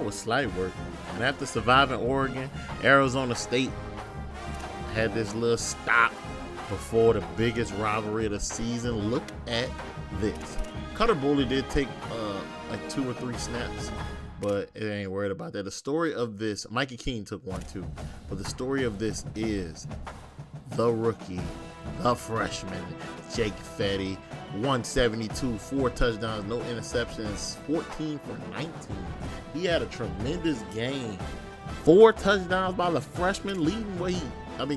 with slight work. And after surviving Oregon, Arizona State had this little stop before the biggest rivalry of the season. Look at this. Cutter Bully did take like 2 or 3 snaps, but it ain't worried about that. The story of this, Mikey Keene took 1 too, but the story of this is the rookie, the freshman, Jake Fetty, 172, 4 touchdowns, no interceptions, 14 for 19. He had a tremendous game. 4 touchdowns by the freshman,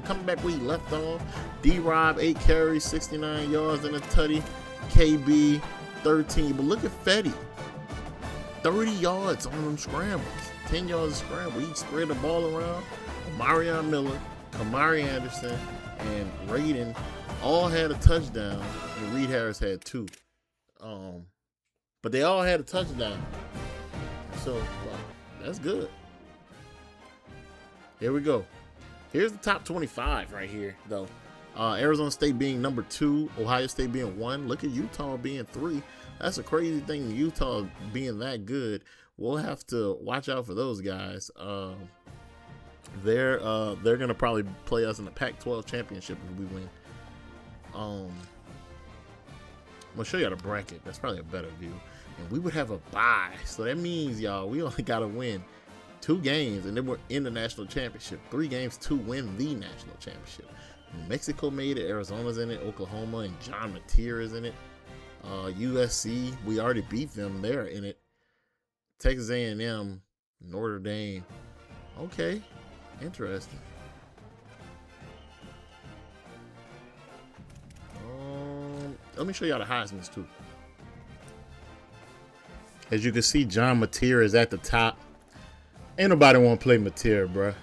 coming back where he left off. D-Rob, 8 carries, 69 yards and a tutty. KB, 13. But look at Fetty. 30 yards on them scrambles. 10 yards of scramble. He spread the ball around. Marion Miller, Kamari Anderson, and Raiden all had a touchdown. And Reed Harris had 2. But they all had a touchdown. So, that's good. Here we go. Here's the top 25 right here, though. Arizona State being number 2, Ohio State being 1. Look at Utah being 3. That's a crazy thing, Utah being that good. We'll have to watch out for those guys. They're gonna probably play us in the Pac-12 championship if we win. I'm gonna show you the bracket. That's probably a better view. And we would have a bye, so that means, y'all, we only gotta win 2 games, and then we're in the national championship. 3 games to win the national championship. New Mexico made it. Arizona's in it. Oklahoma and John Mateer is in it. USC, we already beat them. They're in it. Texas A&M, Notre Dame. Okay, interesting. Let me show y'all the Heisman's too. As you can see, John Mateer is at the top. Ain't nobody want to play Mateer, bruh.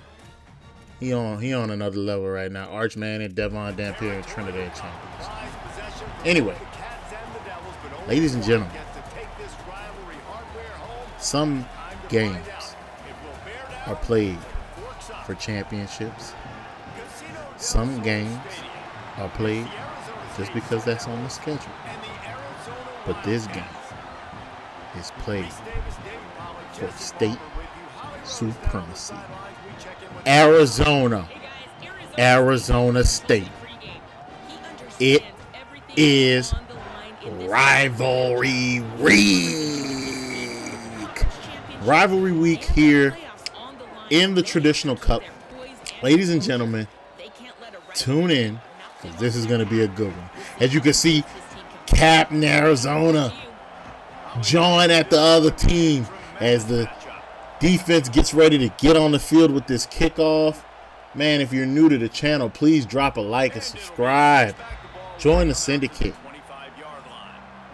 He on another level right now. Arch Manning, Devon Dampier, and Trinidad champions. Anyway, ladies and gentlemen, some games are played for championships. Some games are played just because that's on the schedule. But this game is played for state supremacy. Arizona State. It is rivalry week. Rivalry week here in the traditional cup. Ladies and gentlemen, tune in, because this is going to be a good one. As you can see, Captain Arizona jawing at the other team as the defense gets ready to get on the field with this kickoff. Man, if you're new to the channel, please drop a like and subscribe. Join the Syndicate.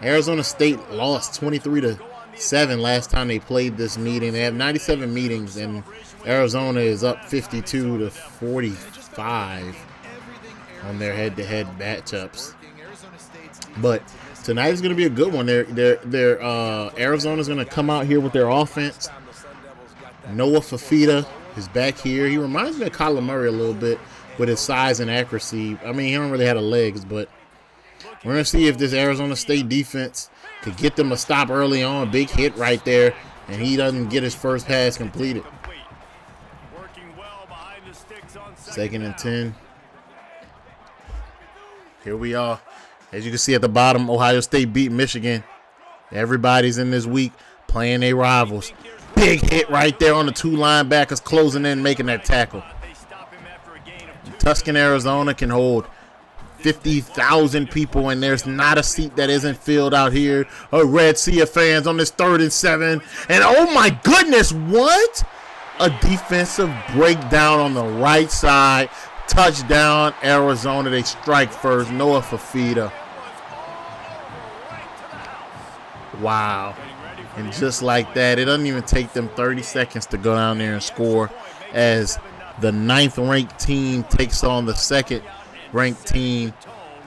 Arizona State lost 23-7 last time they played this meeting. They have 97 meetings, and Arizona is up 52-45 on their head-to-head matchups. But tonight is going to be a good one. Arizona's going to come out here with their offense. Noah Fafita is back here. He reminds me of Kyler Murray a little bit with his size and accuracy. I mean, he don't really have the legs, but we're going to see if this Arizona State defense could get them a stop early on. Big hit right there, and he doesn't get his first pass completed. 2nd and 10. Here we are. As you can see at the bottom, Ohio State beat Michigan. Everybody's in this week playing their rivals. Big hit right there on the 2 linebackers closing in, making that tackle. Tucson, Arizona can hold 50,000 people, and there's not a seat that isn't filled out here. A red sea of fans on this 3rd and 7. And oh my goodness, what? A defensive breakdown on the right side. Touchdown, Arizona. They strike first. Noah Fafita. Wow. And just like that, it doesn't even take them 30 seconds to go down there and score as the 9th-ranked team takes on the 2nd-ranked team.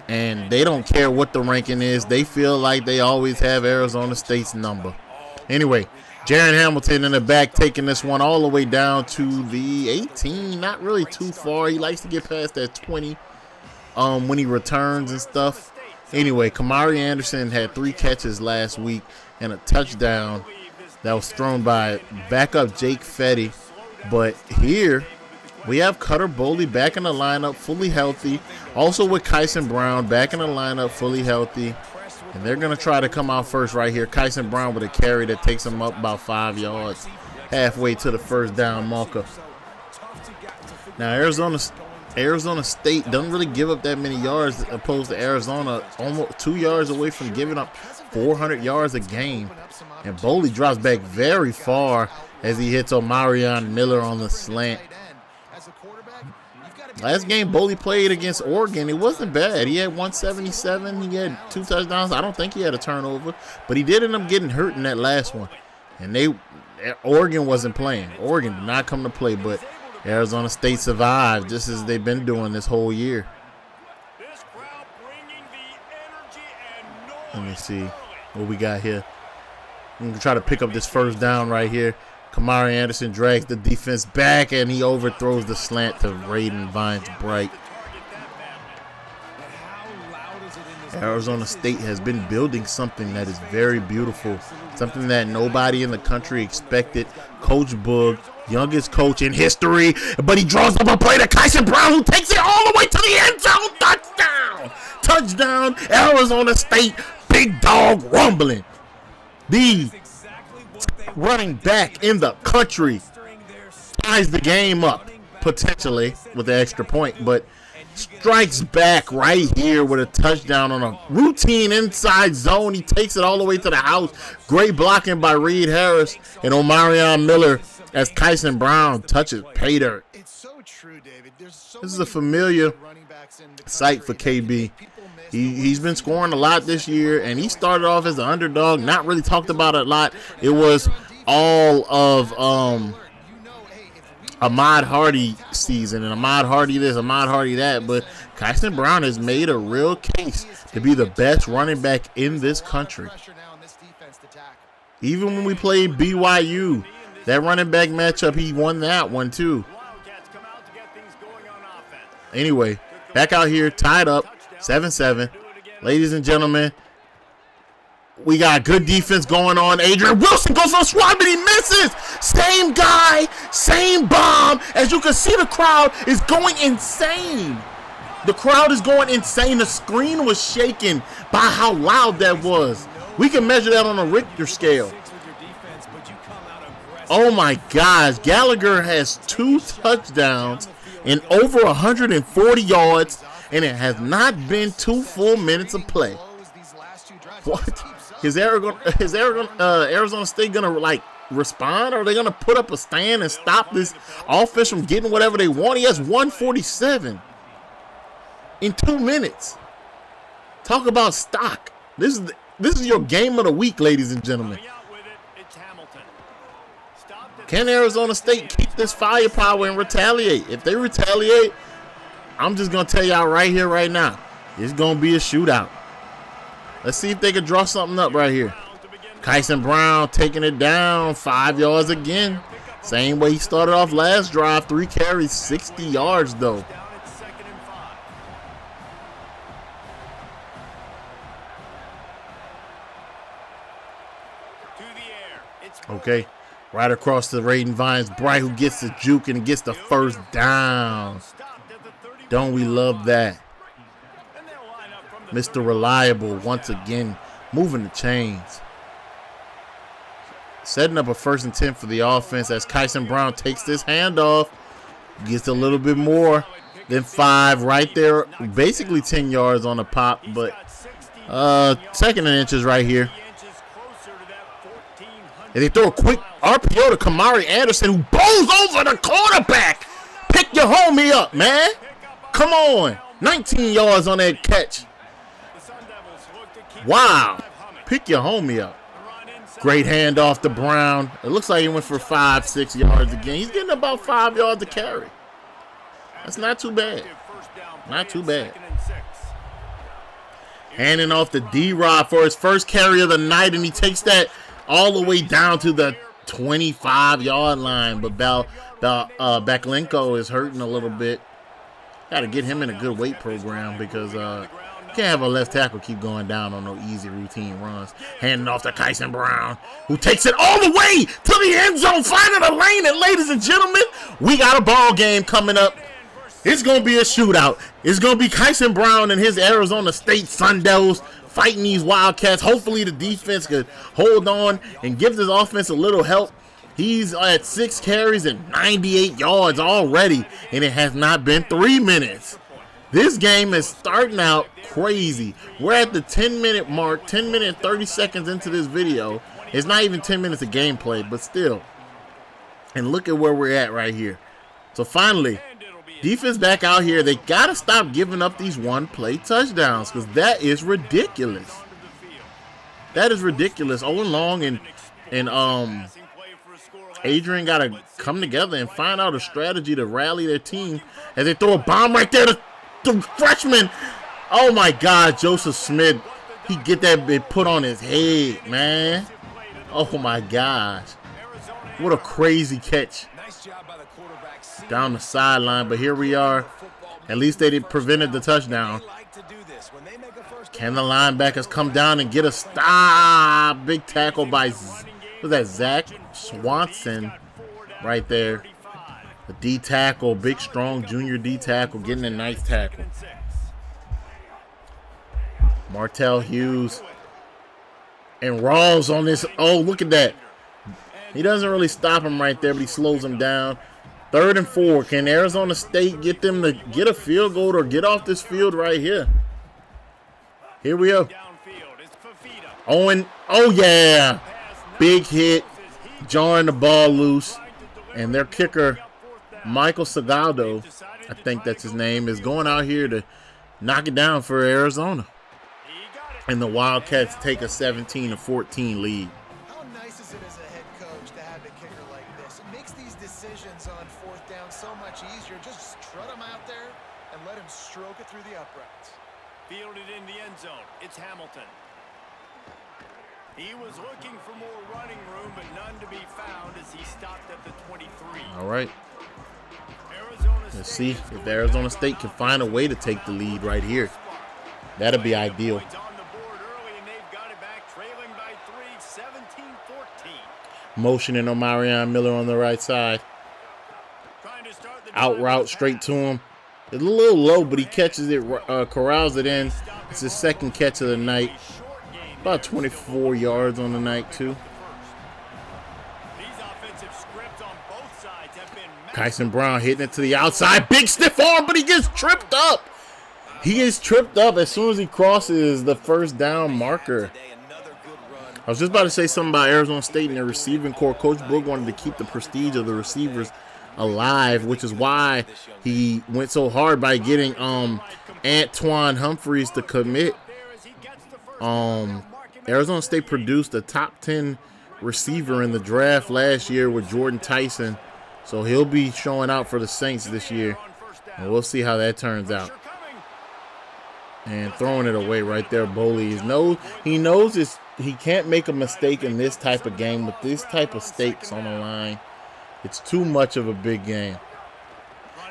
And they don't care what the ranking is. They feel like they always have Arizona State's number. Anyway, Jaron Hamilton in the back taking this one all the way down to the 18. Not really too far. He likes to get past that 20 when he returns and stuff. Anyway, Kamari Anderson had 3 catches last week and a touchdown. that was thrown by backup Jake Fetty. But here we have Cutter Boley back in the lineup, fully healthy. Also with Kyson Brown back in the lineup, fully healthy. And they're going to try to come out first right here. Kyson Brown with a carry that takes him up about 5 yards, halfway to the first down marker. Now, Arizona State doesn't really give up that many yards opposed to Arizona, almost 2 yards away from giving up 400 yards a game. And Boley drops back very far as he hits Omarion Miller on the slant. Last game Boley played against Oregon, it wasn't bad. He had 177. He had 2 touchdowns. I don't think he had a turnover, but he did end up getting hurt in that last one. And Oregon wasn't playing. Oregon did not come to play, but Arizona State survived just as they've been doing this whole year. Let me see what we got here. We can try to pick up this first down right here. Kamari Anderson drags the defense back, and he overthrows the slant to Raiden Vines-Bright. Arizona State has been building something that is very beautiful, something that nobody in the country expected. Coach Boog, youngest coach in history, but he draws up a play to Kyson Brown, who takes it all the way to the end zone. Touchdown! Touchdown, Arizona State. Big dog rumbling. The running back in the country ties the game up, potentially with the extra point, but strikes back right here with a touchdown on a routine inside zone. He takes it all the way to the house. Great blocking by Reed Harris and Omarion Miller as Kyson Brown touches pay dirt. This is a familiar sight for KB. He's been scoring a lot this year, and he started off as an underdog, not really talked about it a lot. It was all of Ahmad Hardy season, and Ahmad Hardy this, Ahmad Hardy that, but Kyson Brown has made a real case to be the best running back in this country. Even when we played BYU, that running back matchup, he won that one too. Anyway, back out here, tied up, 7-7. Ladies and gentlemen, we got good defense going on. Adrian Wilson goes on swat, but he misses. Same guy, same bomb. As you can see, the crowd is going insane. The crowd is going insane. The screen was shaking by how loud that was. We can measure that on a Richter scale. Oh my gosh. Gallagher has 2 touchdowns and over 140 yards, and it has not been 2 full minutes of play. What? Is Arizona State going to, respond? Or are they going to put up a stand and stop this offense from getting whatever they want? He has 147 in 2 minutes. Talk about stock. This is your game of the week, ladies and gentlemen. Can Arizona State keep this firepower and retaliate? If they retaliate, I'm just going to tell y'all right here, right now, it's going to be a shootout. Let's see if they can draw something up right here. Kyson Brown taking it down, 5 yards again. Same way he started off last drive, 3 carries, 60 yards though. Okay, right across the Raiden Vines-Bright, who gets the juke and gets the first down. Don't we love that? Mr. Reliable once again moving the chains. Setting up a 1st and 10 for the offense as Kyson Brown takes this handoff. Gets a little bit more than 5 right there. Basically 10 yards on the pop, but 2nd and inches right here. And they throw a quick RPO to Kamari Anderson, who blows over the quarterback. Pick your homie up, man. Come on. 19 yards on that catch. Wow. Pick your homie up. Great handoff to Brown. It looks like he went for 5-6 yards again. He's getting about 5 yards to carry. That's not too bad. Not too bad. Handing off to D-Rod for his first carry of the night, and he takes that all the way down to the 25-yard line. But Baklenko is hurting a little bit. Got to get him in a good weight program because can't have a left tackle keep going down on no easy routine runs. Handing off to Kyson Brown, who takes it all the way to the end zone, finding a lane. And ladies and gentlemen, we got a ball game coming up. It's going to be a shootout. It's going to be Kyson Brown and his Arizona State Sun Devils fighting these Wildcats. Hopefully the defense could hold on and give this offense a little help. He's at 6 carries and 98 yards already, and it has not been 3 minutes. This game is starting out crazy. We're at the 10-minute mark, 10 minutes and 30 seconds into this video. It's not even 10 minutes of gameplay, but still. And look at where we're at right here. So finally, defense back out here. They got to stop giving up these one-play touchdowns because that is ridiculous. That is ridiculous. Owen Long and Adrian got to come together and find out a strategy to rally their team as they throw a bomb right there to the freshman. Oh, my God, Joseph Smith. He get that bit put on his head, man. Oh, my gosh. What a crazy catch down the sideline. But here we are. At least they prevented the touchdown. Can the linebackers come down and get a stop? Big tackle by, what's that, Zach Swanson right there. The D tackle, big strong junior D tackle, getting a nice tackle. Martell Hughes and Rawls on this. Oh, look at that. He doesn't really stop him right there, but he slows him down. 3rd and 4. Can Arizona State get them to get a field goal or get off this field right here? Here we go. Owen. Oh, yeah. Big hit. Jarring the ball loose. And their kicker, Michael Salgado, I think that's his name, is going out here to knock it down for Arizona. And the Wildcats take a 17-14 lead. How nice is it as a head coach to have a kicker like this? It makes these decisions on 4th down so much easier. Just strut him out there and let him stroke it through the uprights. Fielded in the end zone. It's Hamilton. He was looking for more running room, but none to be found as he stopped at the 23. All right. Let's see if Arizona State can find a way to take the lead right here. That'd be ideal. Motioning on Marion Miller on the right side. Out route straight to him. It's a little low, but he catches it, corrals it in. It's his 2nd catch of the night. About 24 yards on the night, too. Kyson Brown hitting it to the outside. Big stiff arm, but he gets tripped up. He gets tripped up as soon as he crosses the 1st down marker. I was just about to say something about Arizona State and their receiving core. Coach Boog wanted to keep the prestige of the receivers alive, which is why he went so hard by getting Antoine Humphreys to commit. Arizona State produced a top 10 receiver in the draft last year with Jordan Tyson, so he'll be showing out for the Saints this year, and we'll see how that turns out. And throwing it away right there, Boley. He knows he can't make a mistake in this type of game with this type of stakes on the line. It's too much of a big game.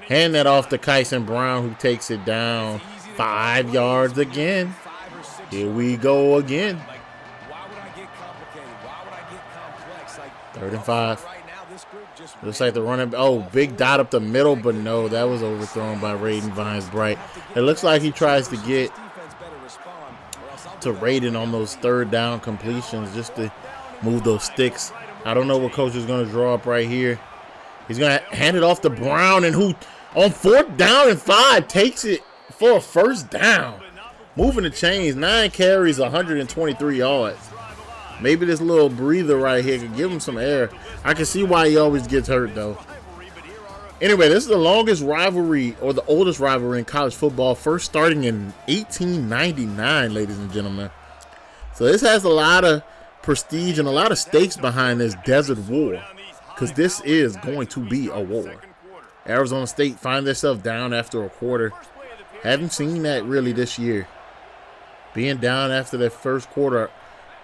Hand that off to Kyson Brown, who takes it down 5 yards again. Here we go again. 3rd and 5. Looks like the running. Oh, big dot up the middle, but no, that was overthrown by Raiden Vines-Bright. It looks like he tries to get to Raiden on those 3rd down completions just to move those sticks. I don't know what coach is going to draw up right here. He's going to hand it off to Brown, and who on 4th down and 5 takes it for a 1st down. Moving the chains, 9 carries, 123 yards. Maybe this little breather right here could give him some air. I can see why he always gets hurt, though. Anyway, this is the longest rivalry or the oldest rivalry in college football, first starting in 1899, ladies and gentlemen. So this has a lot of prestige and a lot of stakes behind this desert war, because this is going to be a war. Arizona State find themselves down after a quarter. Haven't seen that really this year. Being down after that 1st quarter.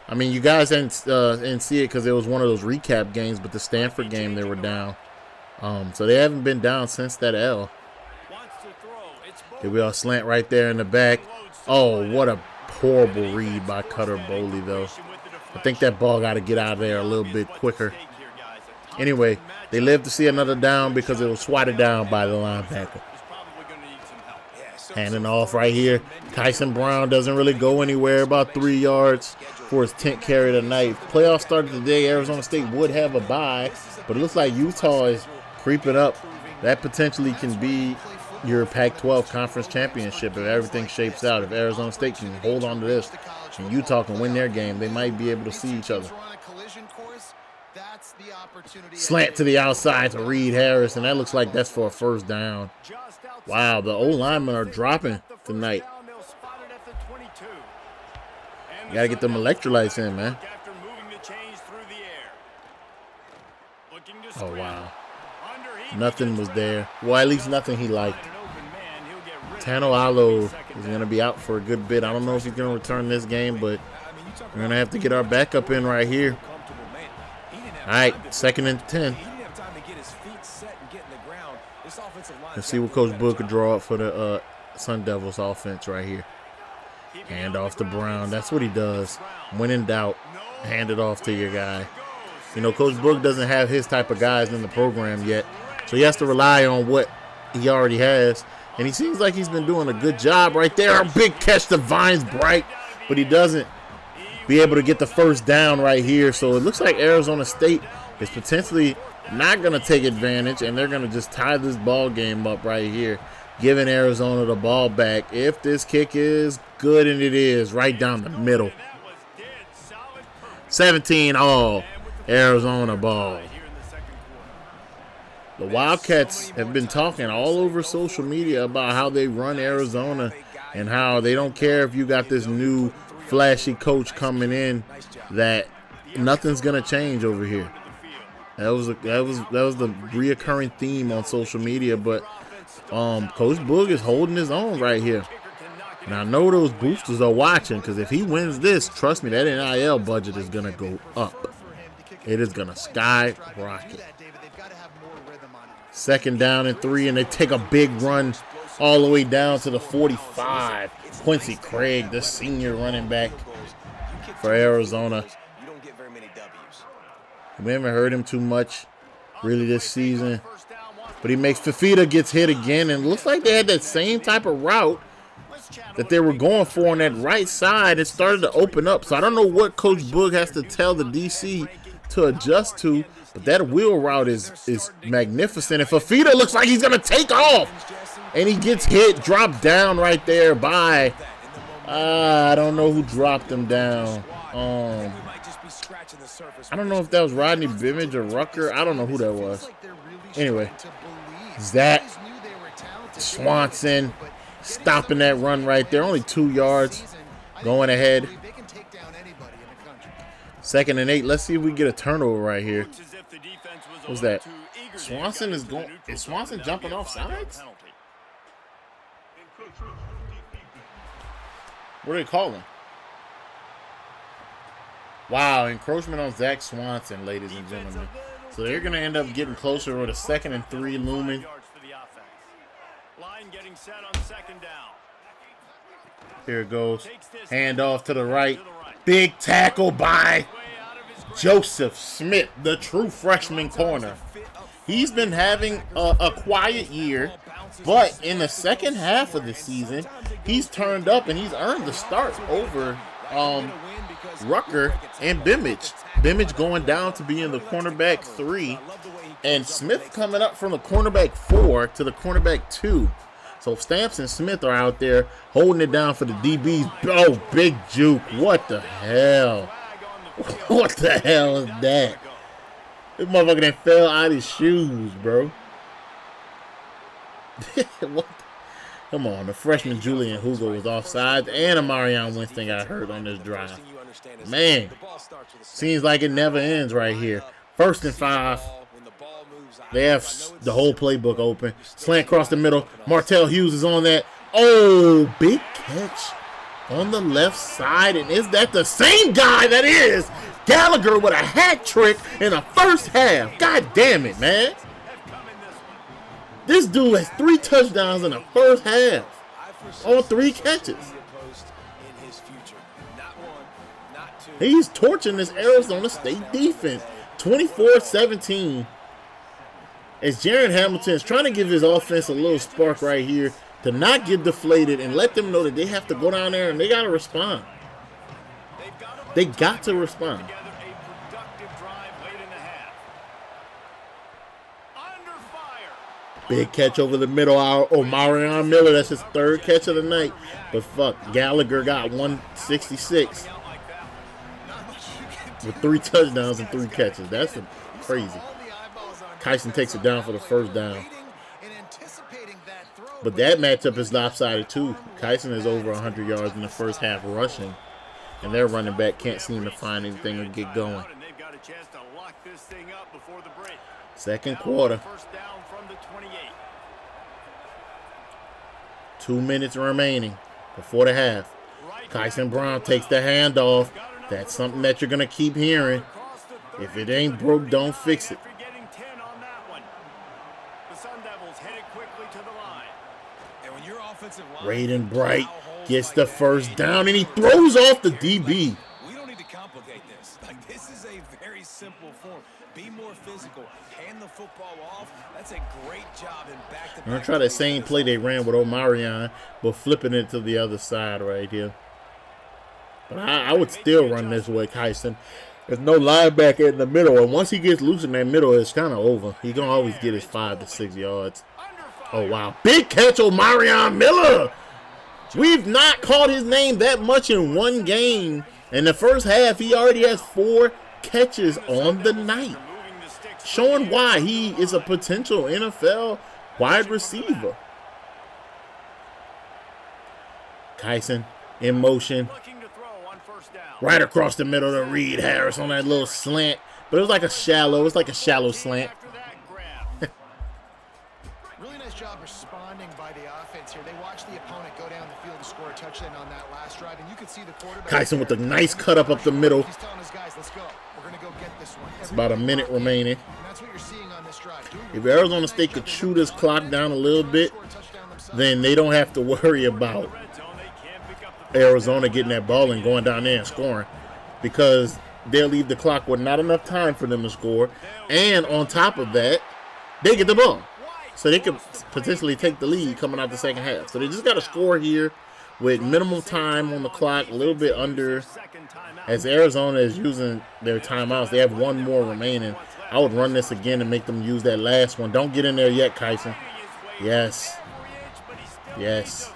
I mean, you guys didn't see it because it was one of those recap games, but the Stanford game they were down. So they haven't been down since that L. Here we are, slant right there in the back. Oh, what a horrible read by Cutter Boley, though. I think that ball got to get out of there a little bit quicker. Anyway, they lived to see another down because it was swatted down by the linebacker. Handing off right here. Tyson Brown doesn't really go anywhere, about 3 yards for his 10th carry tonight. Playoffs started today. Arizona State would have a bye, but it looks like Utah is creeping up. That potentially can be your Pac-12 conference championship if everything shapes out. If Arizona State can hold on to this and Utah can win their game, they might be able to see each other. Slant to the outside to Reed Harris, and that looks like that's for a first down. Wow, the old linemen are dropping tonight. You gotta get them electrolytes in, man. Oh, wow. Nothing was there. Well, at least nothing he liked. Tano Allo is going to be out for a good bit. I don't know if he's going to return this game, but we're going to have to get our backup in right here. All right, 2nd and 10. Let's see what Coach Boog could draw up for the Sun Devils offense right here. Hand off to Brown. That's what he does. When in doubt, hand it off to your guy. You know, Coach Boog doesn't have his type of guys in the program yet, so he has to rely on what he already has. And he seems like he's been doing a good job right there. A big catch to Vines Bright, but he doesn't be able to get the first down right here. So it looks like Arizona State is potentially not going to take advantage, and they're going to just tie this ball game up right here, giving Arizona the ball back. If this kick is good, and it is, right down the middle. 17 all, Arizona ball. The Wildcats have been talking all over social media about how they run Arizona and how they don't care if you got this new flashy coach coming in, that nothing's gonna change over here. That was the reoccurring theme on social media, but Coach Boog is holding his own right here. And I know those boosters are watching, because if he wins this, trust me, that NIL budget is gonna go up. It is gonna skyrocket. 2nd down and 3, and they take a big run all the way down to the 45. Quincy Craig, the senior running back for Arizona. We haven't heard him too much really this season, but he makes Fafita gets hit again, and it looks like they had that same type of route that they were going for on that right side. It started to open up, so I don't know what Coach Boog has to tell the DC to adjust to, but that wheel route is magnificent. And Fafita looks like he's going to take off, and he gets hit, dropped down right there by, I don't know who dropped him down. I don't know if that was Rodney Bimage or Rucker. I don't know who that was. Anyway, Zach Swanson stopping that run right there. Only 2 yards going ahead. 2nd and 8. Let's see if we get a turnover right here. What's that? Swanson is going. Is Swanson jumping off sides? What are they calling? Wow, encroachment on Zach Swanson, ladies and gentlemen. So they're going to end up getting closer with a 2nd and 3 looming. Here it goes. Hand off to the right. Big tackle by Joseph Smith, the true freshman corner. He's been having a quiet year, but in the second half of the season, he's turned up and he's earned the start over Rucker and Bimage. Bimage going down to be in the cornerback 3, and Smith coming up from the cornerback 4 to the cornerback 2. So Stamps and Smith are out there holding it down for the DBs. Oh, big juke. What the hell? What the hell is that? This motherfucker that fell out of his shoes, bro. What? Come on, the freshman Julian Hugo was offside, and Amarion Winston got hurt on this drive. Man, seems like it never ends right here. 1st and 5. They have the whole playbook open. Slant across the middle. Martell Hughes is on that. Oh, big catch on the left side. And is that the same guy that is Gallagher with a hat trick in the first half? God damn it, man. This dude has 3 touchdowns in the first half. on 3 catches. He's torching this Arizona State defense. 24-17. As Jaron Hamilton is trying to give his offense a little spark right here to not get deflated and let them know that they have to go down there and they got to respond. They got to respond. Big catch over the middle. Marion Miller, that's his 3rd catch of the night. But fuck, Gallagher got 166 with 3 touchdowns and 3 catches. That's crazy. Kyson takes it down for the 1st down. But that matchup is lopsided too. Kyson is over 100 yards in the first half rushing. And their running back can't seem to find anything or get going. 2nd quarter. 2 minutes remaining before the half. Kyson Brown takes the handoff. That's something that you're going to keep hearing. If it ain't broke, don't fix it. Raiden Bright gets the 1st down, and he throws off the DB. We don't need to complicate this. Like, this is a very simple form. Be more physical. Hand the football off. That's a great job in back-to-back. I'm going to try that same play they ran with Omarion, but flipping it to the other side right here. But I would still run this way, Kyson. There's no linebacker in the middle, and once he gets loose in that middle, it's kind of over. He's going to always get his 5 to 6 yards. Oh, wow. Big catch, Omarion Miller. We've not called his name that much in one game. In the first half, he already has 4 catches on the night, showing why he is a potential NFL wide receiver. Kyson in motion. Right across the middle to Reed Harris on that little slant. But it was like a shallow slant. Really nice job responding by the offense here. They watched the opponent go down the field and score a touchdown on that last drive, and you could see the quarterback. Kyson with a nice cut up the middle. He's telling his guys, let's go. We're going to go get this one. It's about a minute remaining. And that's what you're seeing on this drive. If Arizona State could chew this clock down a little bit, then they don't have to worry about Arizona getting that ball and going down there and scoring, because they'll leave the clock with not enough time for them to score. And on top of that, they get the ball. So they could potentially take the lead coming out the second half. So they just got to score here with minimum time on the clock, a little bit under. As Arizona is using their timeouts, they have 1 more remaining. I would run this again and make them use that last one. Don't get in there yet, Kyson. Yes. Yes.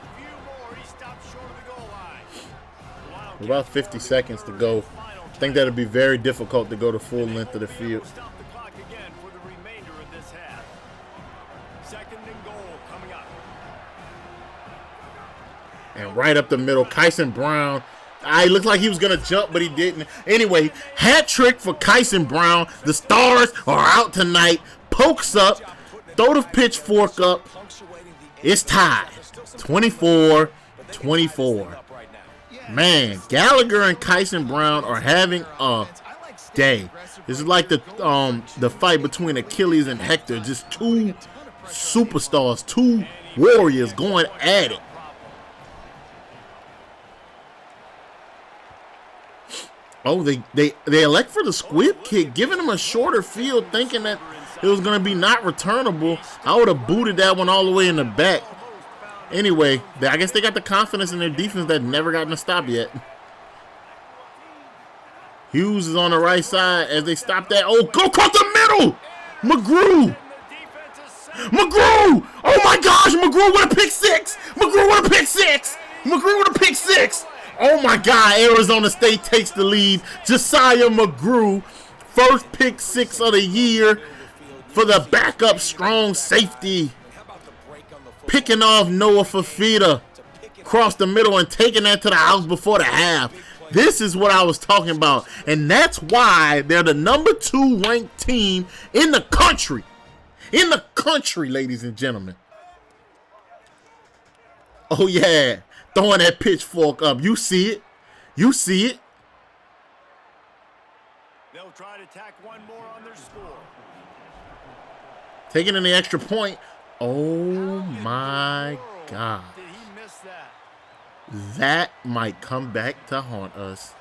About 50 seconds to go. I think that'll be very difficult to go the full length of the field. And right up the middle, Kyson Brown. He looked like he was going to jump, but he didn't. Anyway, hat trick for Kyson Brown. The Stars are out tonight. Pokes up. Throw the pitchfork up. It's tied. 24-24. Man, Gallagher and Kyson Brown are having a day. This is like the fight between Achilles and Hector. Just 2 superstars, 2 warriors going at it. Oh, they elect for the squib kick, giving them a shorter field, thinking that it was going to be not returnable. I would have booted that one all the way in the back. Anyway, I guess they got the confidence in their defense that never gotten a stop yet. Hughes is on the right side as they stop that. Oh, go across the middle! McGrew! Oh my gosh, McGrew with a pick 6! McGrew with a pick 6! Oh my God, Arizona State takes the lead. Josiah McGrew, first pick 6 of the year for the backup strong safety. Picking off Noah Fafita across the middle and taking that to the house before the half. This is what I was talking about. And that's why they're the number 2 ranked team in the country. In the country, ladies and gentlemen. Oh, yeah. Throwing that pitchfork up. You see it. You see it. They'll try to tack 1 more on their score. Taking in the extra point. Oh, my God. Did he miss that? That might come back to haunt us.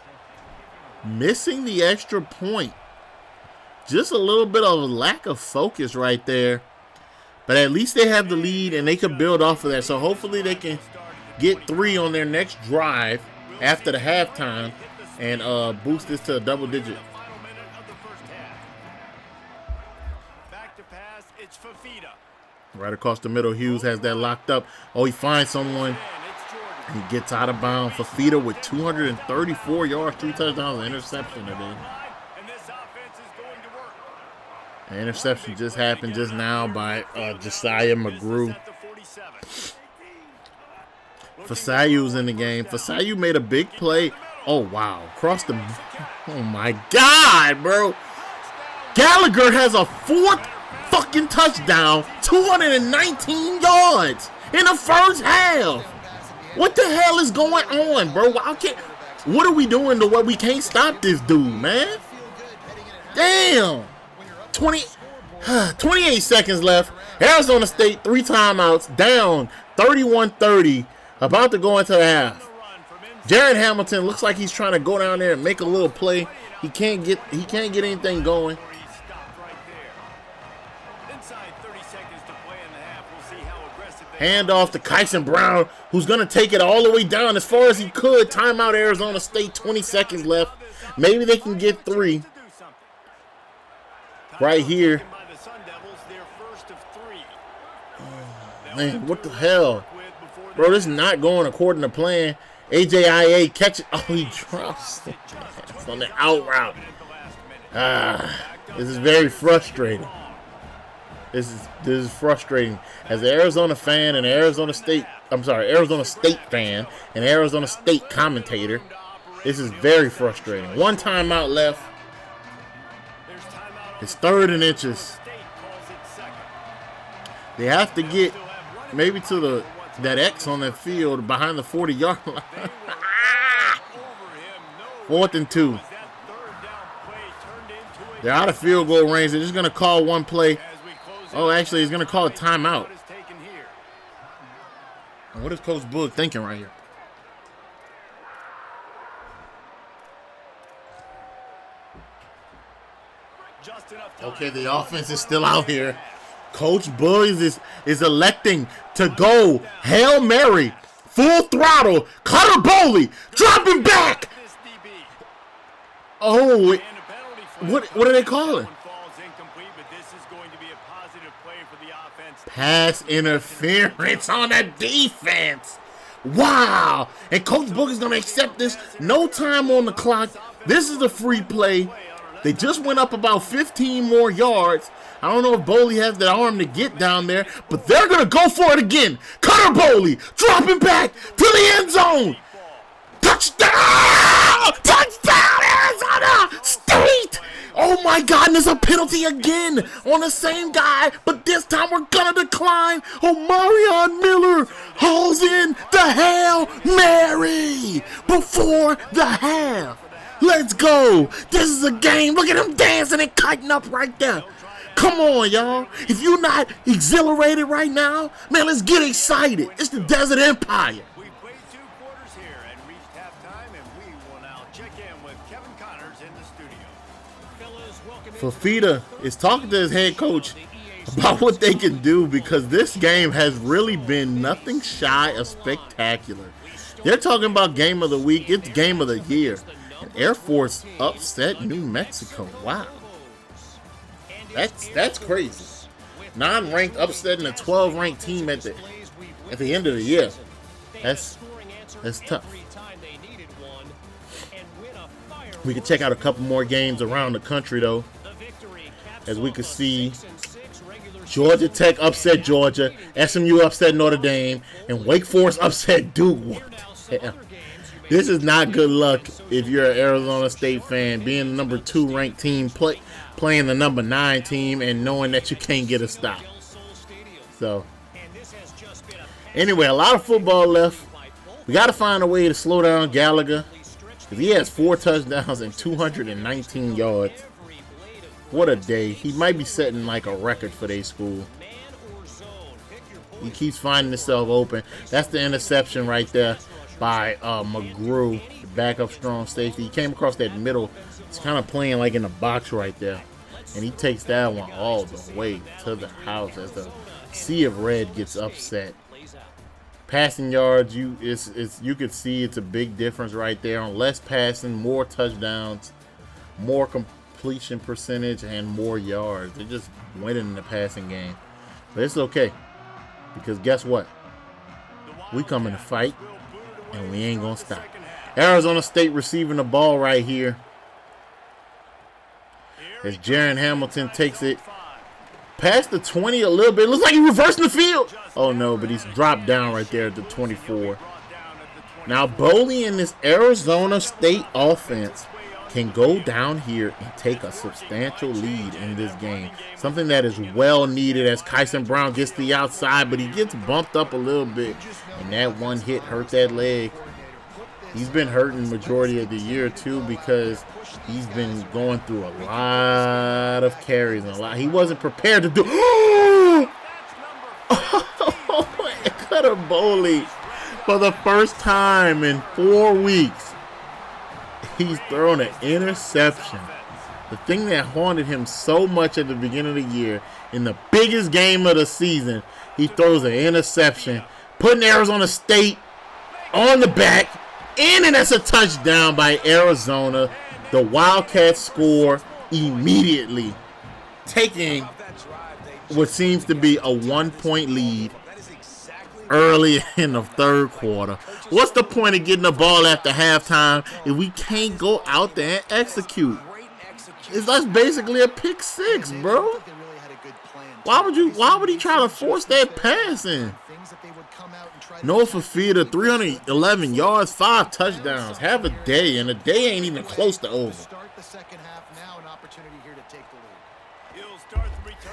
Missing the extra point. Just a little bit of a lack of focus right there. But at least they have the lead and they can build off of that. So hopefully they can get 3 on their next drive after the halftime and boost this to a double digit. Right across the middle, Hughes has that locked up. Oh, he finds someone. He gets out of bounds. Fafita with 234 yards, 3 touchdowns, an interception today. An interception just happened just now by Josiah McGrew. Fasayu's in the game. Fasayu made a big play. Oh, wow. Across the... Oh, my God, bro. Gallagher has a 4th fucking touchdown. 219 yards in the first half. What the hell is going on, bro? What are we doing to where we can't stop this dude, man? Damn. 28 seconds left. Arizona State, 3 timeouts, down 31-30, about to go into the half. Jared Hamilton looks like he's trying to go down there and make a little play. He can't get anything going. Hand off to Kyson Brown, who's going to take it all the way down as far as he could. Timeout Arizona State, 20 seconds left. Maybe they can get 3. Right here. Oh, man, what the hell? Bro, this is not going according to plan. AJIA catch it. Oh, he drops it. It's on the out route. This is very frustrating. This is frustrating. As an Arizona fan and Arizona State fan and Arizona State commentator, this is very frustrating. 1 timeout left. It's 3rd and inches. They have to get maybe to that X on that field behind the 40-yard line. 4th and 2. They're out of field goal range. They're just going to call one play. Oh, actually, he's going to call a timeout. What is Coach Boog thinking right here? Okay, the offense is still out here. Coach Boog is electing to go Hail Mary, full throttle, Cutter Boley, dropping back. Oh, what are they calling? Pass interference on the defense. Wow. And Coach Boog is going to accept this. No time on the clock. This is a free play. They just went up about 15 more yards. I don't know if Boley has the arm to get down there, but they're going to go for it again. Cutter Boley dropping back to the end zone. Touchdown! Touchdown, Arizona State! Oh my God, and there's a penalty again on the same guy, but this time we're going to decline. Oh, Marion Miller hauls in the Hail Mary before the half. Let's go. This is a game. Look at him dancing and kiting up right there. Come on, y'all. If you're not exhilarated right now, man, let's get excited. It's the Desert Empire. We played 2 quarters here and reached halftime, and we will now check in with Kevin Connors in the studio. Fafita is talking to his head coach about what they can do because this game has really been nothing shy of spectacular. They're talking about game of the week. It's game of the year. And Air Force upset New Mexico. Wow. That's crazy. 9-ranked upsetting a 12-ranked team at the end of the year. That's tough. We can check out a couple more games around the country though. As we can see, Georgia Tech upset Georgia, SMU upset Notre Dame, and Wake Forest upset Duke. What the hell? This is not good luck if you're an Arizona State fan, being the number 2 ranked team, playing the number 9 team, and knowing that you can't get a stop. So, anyway, a lot of football left. We got to find a way to slow down Gallagher, because he has 4 touchdowns and 219 yards. What a day. He might be setting like a record for their school. He keeps finding himself open. That's the interception right there. by McGrew, the backup strong safety. He came across that middle. He's kind of playing like in the box right there. And he takes that one all the way to the house as the sea of red gets upset. Passing yards, you could see it's a big difference right there on less passing, more touchdowns, more completion percentage, and more yards. They're just winning in the passing game. But it's okay, because guess what? We coming to fight, and we ain't going to stop. Arizona State receiving the ball right here as Jaron Hamilton takes it past the 20 a little bit. Looks like he's reversing the field. Oh, no, but he's dropped down right there at the 24. Now, Boley in this Arizona State offense can go down here and take a substantial lead in this game. Something that is well needed as Kyson Brown gets to the outside, but he gets bumped up a little bit. And that one hit hurt that leg. He's been hurting the majority of the year, too, because he's been going through a lot of carries and a lot. He wasn't prepared to do. Cutter Boley, for the first time in 4 weeks, he's thrown an interception. The thing that haunted him so much at the beginning of the year, in the biggest game of the season, he throws an interception, putting Arizona State on the back, and that's a touchdown by Arizona. The Wildcats score immediately, taking what seems to be a 1-point lead early in the third quarter. What's the point of getting the ball after halftime if we can't go out there and execute? That's basically a pick six, bro. Why would he try to force that pass in? Noah Fafita, 311 yards, 5 touchdowns. Have a day, and the day ain't even close to over.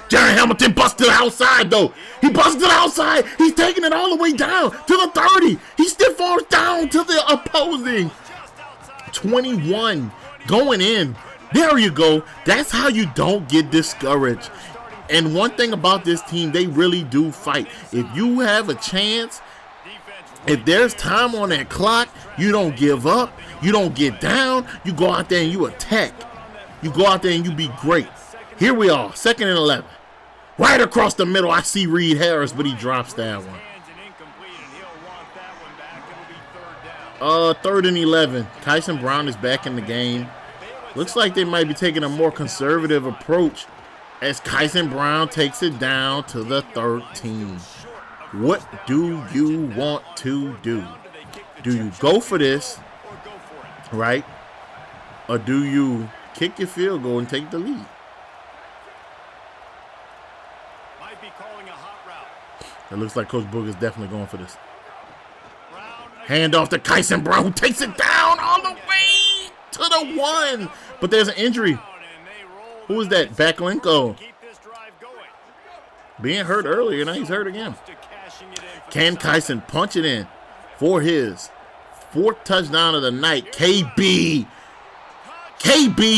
Jaron Hamilton busts to the outside, though. He busts to the outside. He's taking it all the way down to the 30. He still falls down to the opposing 21. Going in. There you go. That's how you don't get discouraged. And one thing about this team, they really do fight. If you have a chance, if there's time on that clock, you don't give up. You don't get down. You go out there and you attack. You go out there and you be great. Here we are, 2nd and 11. Right across the middle, I see Reed Harris, but he drops that one. 3rd and 11. Kyson Brown is back in the game. Looks like they might be taking a more conservative approach as Kyson Brown takes it down to the 13. What do you want to do? Do you go for this, right? Or do you kick your field goal and take the lead? It looks like Coach Boog is definitely going for this. Hand off to Kyson Brown, who takes it down all the way to the 1. But there's an injury. Who is that? Backlinko. Being hurt earlier, now he's hurt again. Can Kyson punch it in for his 4th touchdown of the night? KB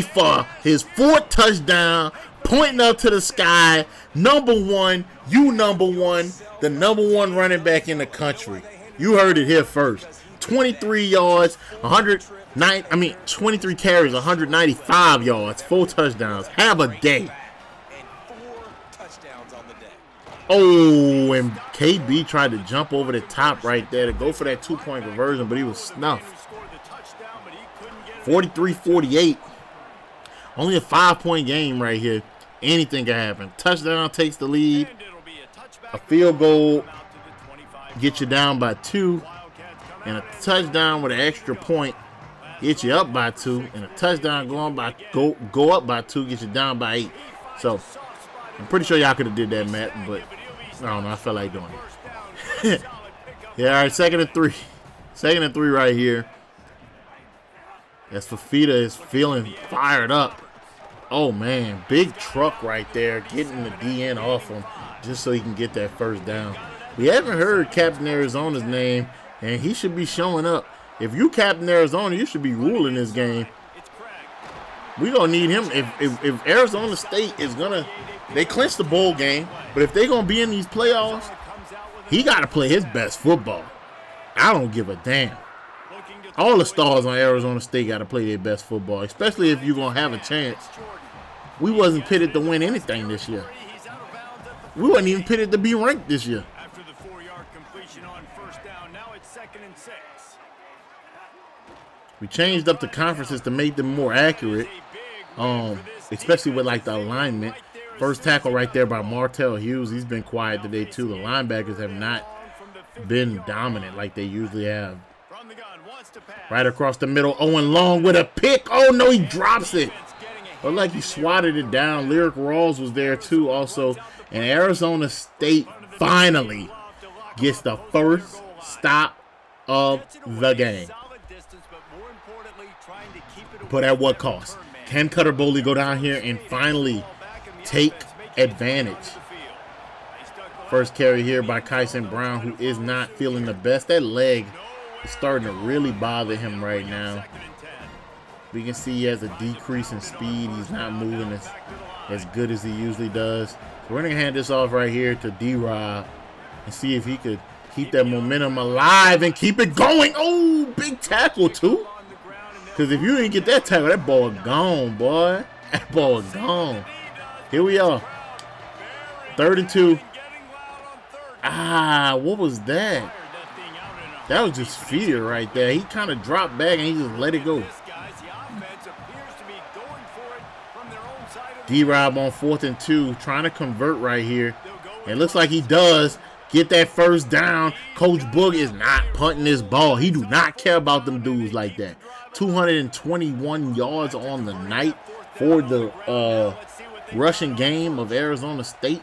for his 4th touchdown, pointing up to the sky. Number 1, you number 1, the number 1 running back in the country. You heard it here first. 23 yards, 23 carries, 195 yards, 4 touchdowns. Have a day. Oh, and KB tried to jump over the top right there to go for that 2-point conversion, but he was snuffed. 43-48. Only a 5-point game right here. Anything can happen. Touchdown takes the lead. A field goal gets you down by 2. And a touchdown with an extra point gets you up by 2. And a touchdown go up by 2 gets you down by 8. So I'm pretty sure y'all could have did that, Matt, but I don't know. I felt like doing it. Yeah, all right, 2nd and 3. 2nd and 3 right here. As Fafita is feeling fired up. Oh, man. Big truck right there getting the DN off him just so he can get that first down. We haven't heard Captain Arizona's name, and he should be showing up. If you Captain Arizona, you should be ruling this game. We're going to need him. If Arizona State is going to – they clinched the bowl game, but if they're going to be in these playoffs, he got to play his best football. I don't give a damn. All the stars on Arizona State got to play their best football, especially if you're going to have a chance. We wasn't pitted to win anything this year. We wasn't even pitted to be ranked this year. After the 4-yard completion on first down, now it's 2nd and 6. We changed up the conferences to make them more accurate, especially with like the alignment. First tackle right there by Martell Hughes. He's been quiet today too. The linebackers have not been dominant like they usually have. Right across the middle, Owen Long with a pick. Oh no, he drops it. But like he swatted it down. Lyric Rawls was there too also. And Arizona State finally gets the first stop of the game. But at what cost? Can Cutter Boley go down here and finally take advantage? First carry here by Kyson Brown, who is not feeling the best. That leg is starting to really bother him right now. We can see he has a decrease in speed. He's not moving as good as he usually does. So we're going to hand this off right here to D-Rob and see if he could keep that momentum alive and keep it going. Oh, big tackle too. Because if you didn't get that tackle, that ball gone, boy. That ball gone. Here we are. 3rd and 2. Ah, what was that? That was just fear right there. He kind of dropped back and he just let it go. D-Rob on 4th and 2, trying to convert right here. It looks like he does get that first down. Coach Boog is not punting this ball. He do not care about them dudes like that. 221 yards on the night for the rushing game of Arizona State.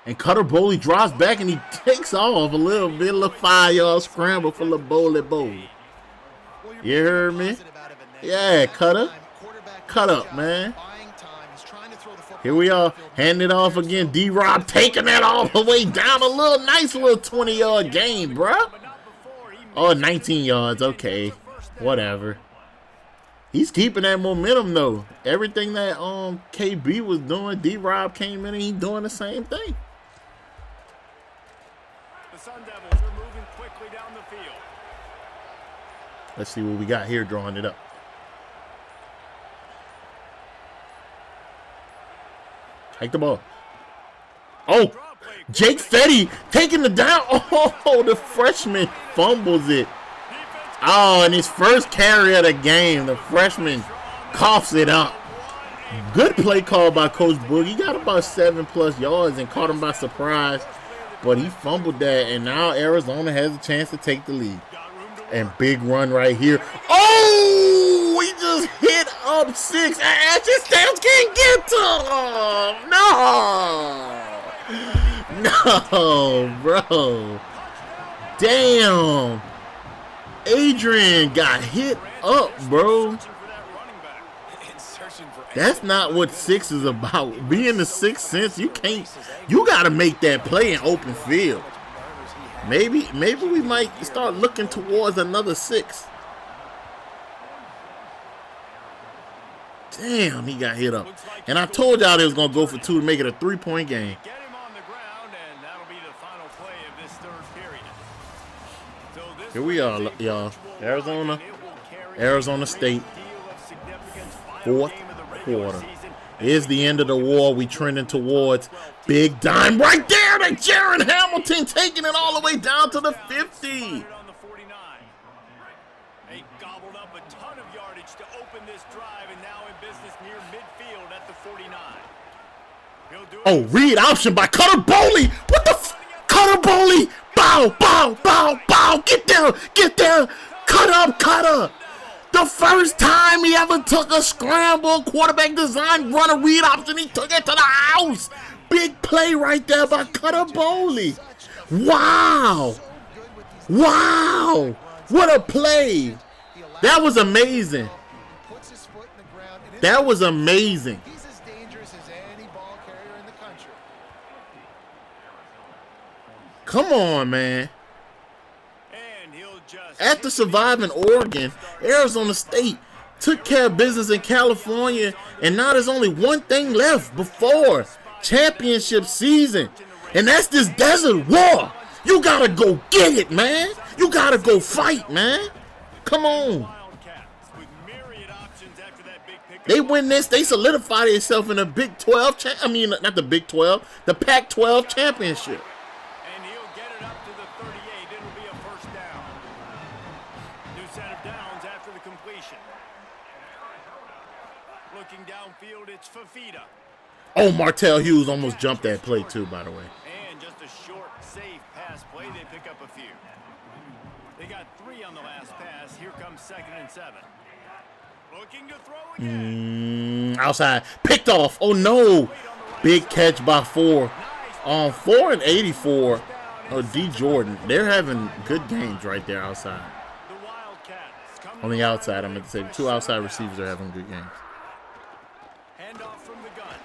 And Cutter Boley drops back and he takes off a little bit of a 5-yard scramble for the Boley. You heard me? Yeah, Cutter. Cut up, man. Here we are. Handing it off again. D-Rob taking that all the way down. A little nice little 20-yard gain, bro. Oh, 19 yards. Okay. Whatever. He's keeping that momentum, though. Everything that KB was doing, D-Rob came in and he's doing the same thing. The Sun Devils are moving quickly down the field. Let's see what we got here drawing it up. Take the ball. Oh, Jake Fetty taking the down. Oh, the freshman fumbles it. Oh, and his first carry of the game, the freshman coughs it up. Good play call by Coach Boog. He got about 7+ yards and caught him by surprise. But he fumbled that, and now Arizona has a chance to take the lead. And big run right here. Oh, he just hit up 6. Ashton Stamps can't get to him. No, bro. Damn. Adrian got hit up, bro. That's not what 6 is about. Being the 6th sense, you gotta make that play in open field. Maybe we might start looking towards another 6. Damn, he got hit up. And I told y'all they was gonna go for 2 to make it a 3-point game. Here we are, y'all. Arizona State, 4th quarter. Is the end of the war. We trending towards big dime right there. That Jaron Hamilton taking it all the way down to the 50. They gobbled up a ton of yardage to open this drive, and now in business near midfield at the 49. Oh, read option by Cutter Boley. What the Cutter Boley? Bow, bow, bow, bow. Get down. Cut up. The first time he ever took a scramble, quarterback design, run a read option, he took it to the house. Big play right there by Cutter Boley. Wow. What a play. That was amazing. That was amazing. He's as dangerous as any ball carrier in the country. Come on, man. After surviving Oregon, Arizona State took care of business in California, and now there's only one thing left before championship season, and that's this desert war. You gotta go get it, man. You gotta go fight, man. Come on. They win this, they solidify themselves in the Big 12. I mean, not the Big 12, the Pac-12 championship. And he'll get it up to the 38. It'll be a first down. New set of downs after the completion. Looking downfield, it's Fafita. Oh, Martell Hughes almost jumped that play too, by the way. And just a short, safe pass play. They pick up a few. They got 3 on the last pass. Here comes 2nd and 7. Looking to throw again. Outside. Picked off. Oh, no. Big catch by 4. On 4 and 84. Oh, D. Jordan. They're having good games right there outside. On the outside, I'm going to say. The 2 outside receivers are having good games. Handoff from the gun.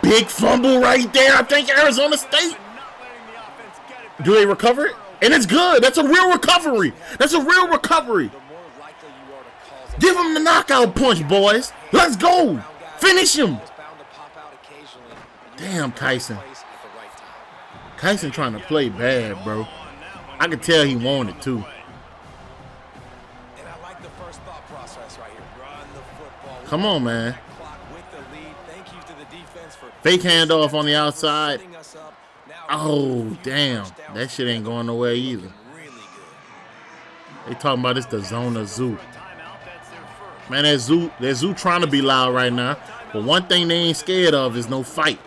Big fumble right there. I think Arizona State. Do they recover it? And it's good. That's a real recovery. That's a real recovery. Give him the knockout punch, boys. Let's go. Finish him. Damn, Kyson. Kyson trying to play bad, bro. I could tell he wanted to. Come on, man. Fake handoff on the outside. Oh, damn. That shit ain't going nowhere either. They talking about this the Zona Zoo. Man, that zoo trying to be loud right now. But one thing they ain't scared of is no fight.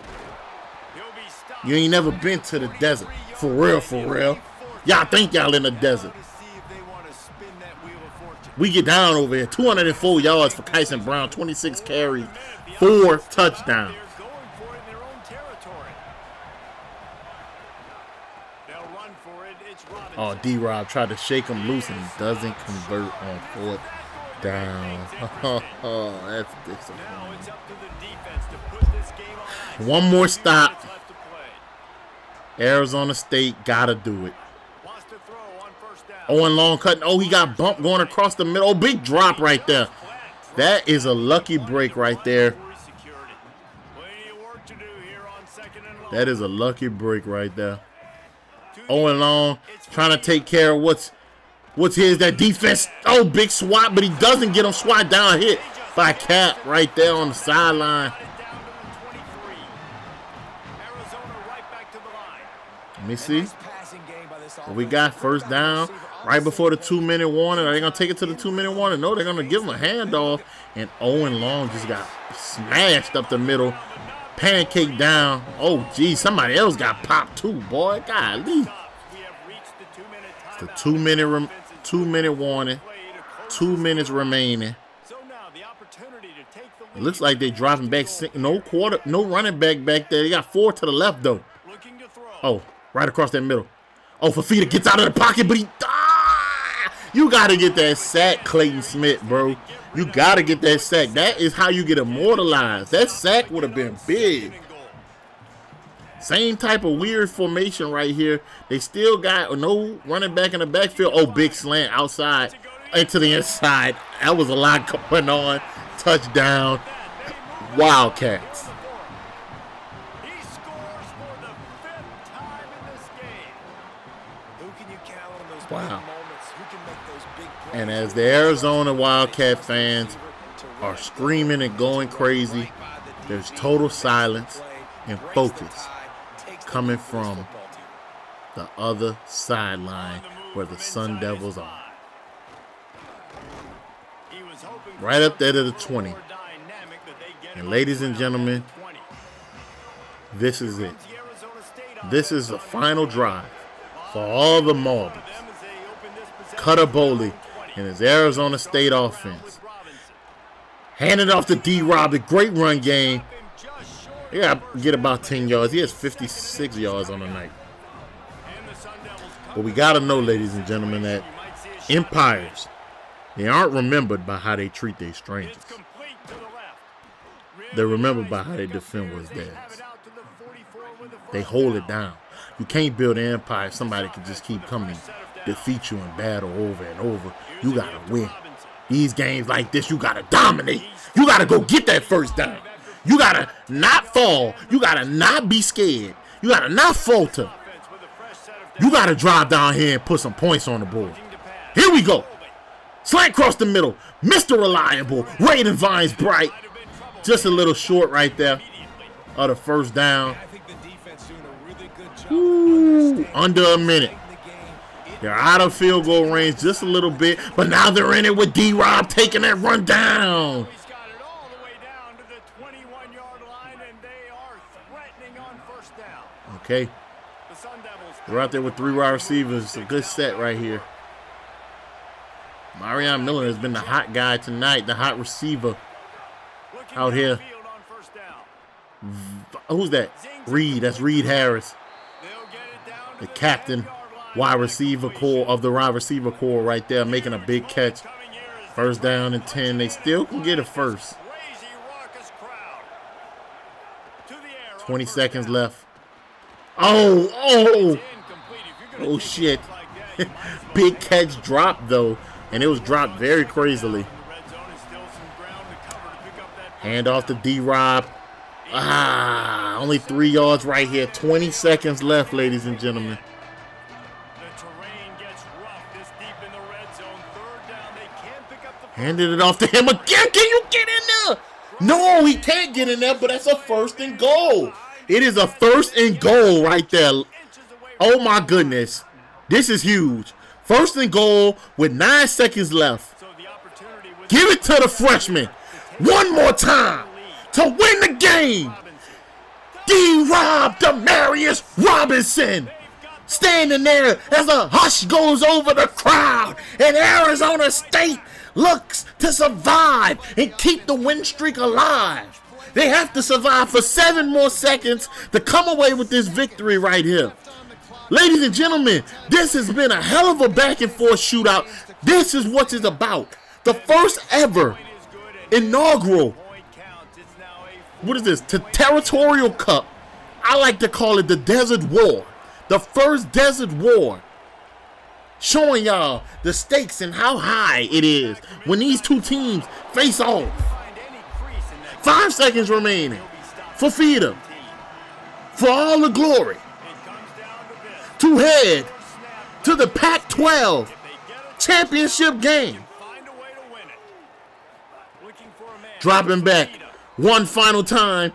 You ain't never been to the desert. For real, for real. Y'all think y'all in the desert. We get down over here. 204 yards for Kyson Brown. 26 carries. 4 touchdowns. Oh, D-Rob tried to shake him loose and he doesn't convert on 4th down. Oh, that's disappointing. One more stop. Arizona State gotta do it. Owen Long cutting. Oh, he got bumped going across the middle. Oh, big drop right there. That is a lucky break right there. That is a lucky break right there. Owen Long trying to take care of what's his. That defense. Oh, big swat, but he doesn't get him. Swat down, hit by Cap right there on the sideline. Let me see what we got. First down right before the 2-minute warning. Are they going to take it to the 2-minute warning? No, they're going to give him a handoff. And Owen Long just got smashed up the middle. Pancake down. Oh, geez, somebody else got popped too, boy. Golly. It's the 2-minute warning. 2 minutes remaining. It looks like they're driving back. No running back there. They got 4 to the left, though. Oh, right across that middle. Oh, Fafita gets out of the pocket, but he... You got to get that sack, Clayton Smith, bro. You got to get that sack. That is how you get immortalized. That sack would have been big. Same type of weird formation right here. They still got no running back in the backfield. Oh, big slant outside into the inside. That was a lot going on. Touchdown. Wildcats. Wow. And as the Arizona Wildcat fans are screaming and going crazy, there's total silence and focus coming from the other sideline where the Sun Devils are. Right up there to the 20. And ladies and gentlemen, this is it. This is the final drive for all the Marbles. Cutter Boley and his Arizona State offense. Handed off to D-Rob, a great run game. He got to get about 10 yards. He has 56 yards on the night. But we got to know, ladies and gentlemen, that empires, they aren't remembered by how they treat their strangers. They're remembered by how they defend what's theirs. They hold it down. You can't build an empire if somebody can just keep coming, defeat you in battle over and over. You got to win. These games like this, you got to dominate. You got to go get that first down. You got to not fall. You got to not be scared. You got to not falter. You got to drive down here and put some points on the board. Here we go. Slant across the middle. Mr. Reliable. Raiden Vines Bright. Just a little short right there of the first down. Ooh, under a minute. They're out of field goal range just a little bit, but now they're in it with D-Rob taking that run down. He's got it all the way down to the 21-yard line, and they are threatening on first down. Okay. The Sun Devils. They're out there with 3 wide receivers. It's a good set right here. Marion Miller has been the hot guy tonight, the hot receiver out here. Who's that? Reed. That's Reed Harris, the captain, wide receiver core of the wide receiver core right there, making a big catch. First down and 10. They still can get it first. 20 seconds left. Oh shit. Big catch dropped though, and it was dropped very crazily. Hand off to D-Rob. Only 3 yards right here. 20 seconds left, ladies and gentlemen. Handed it off to him again. Can you get in there? No, he can't get in there, but that's a first and goal. It is a first and goal right there. Oh, my goodness. This is huge. First and goal with 9 seconds left. Give it to the freshman one more time to win the game. D-Rob Demarius Robinson standing there as a hush goes over the crowd, and Arizona State looks to survive and keep the win streak alive. They have to survive for 7 more seconds to come away with this victory right here. Ladies and gentlemen, this has been a hell of a back and forth shootout. This is what it's about. The first ever inaugural, what is this? Territorial Cup. I like to call it the Desert War. The first Desert War. Showing y'all the stakes and how high it is when these two teams face off. 5 seconds remaining for Feeder. For all the glory. To head to the Pac-12 championship game. Dropping back one final time.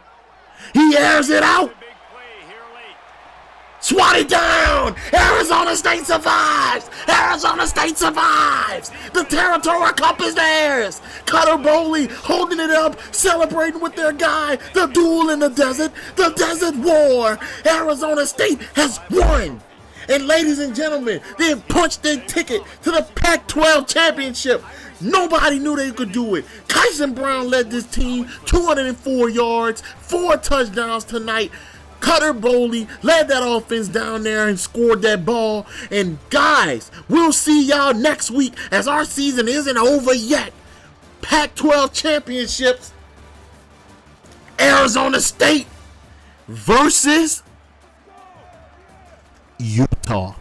He airs it out. Swatted down. Arizona State survives. Arizona State survives. The Territorial Cup is theirs. Cutter Bowley holding it up, celebrating with their guy. The duel in the desert. The Desert War. Arizona State has won. And ladies and gentlemen, they have punched their ticket to the Pac-12 championship. Nobody knew they could do it. Kyson Brown led this team 204 yards, 4 touchdowns tonight. Cutter Bowley led that offense down there and scored that ball. And guys, we'll see y'all next week as our season isn't over yet. Pac-12 championships. Arizona State versus Utah.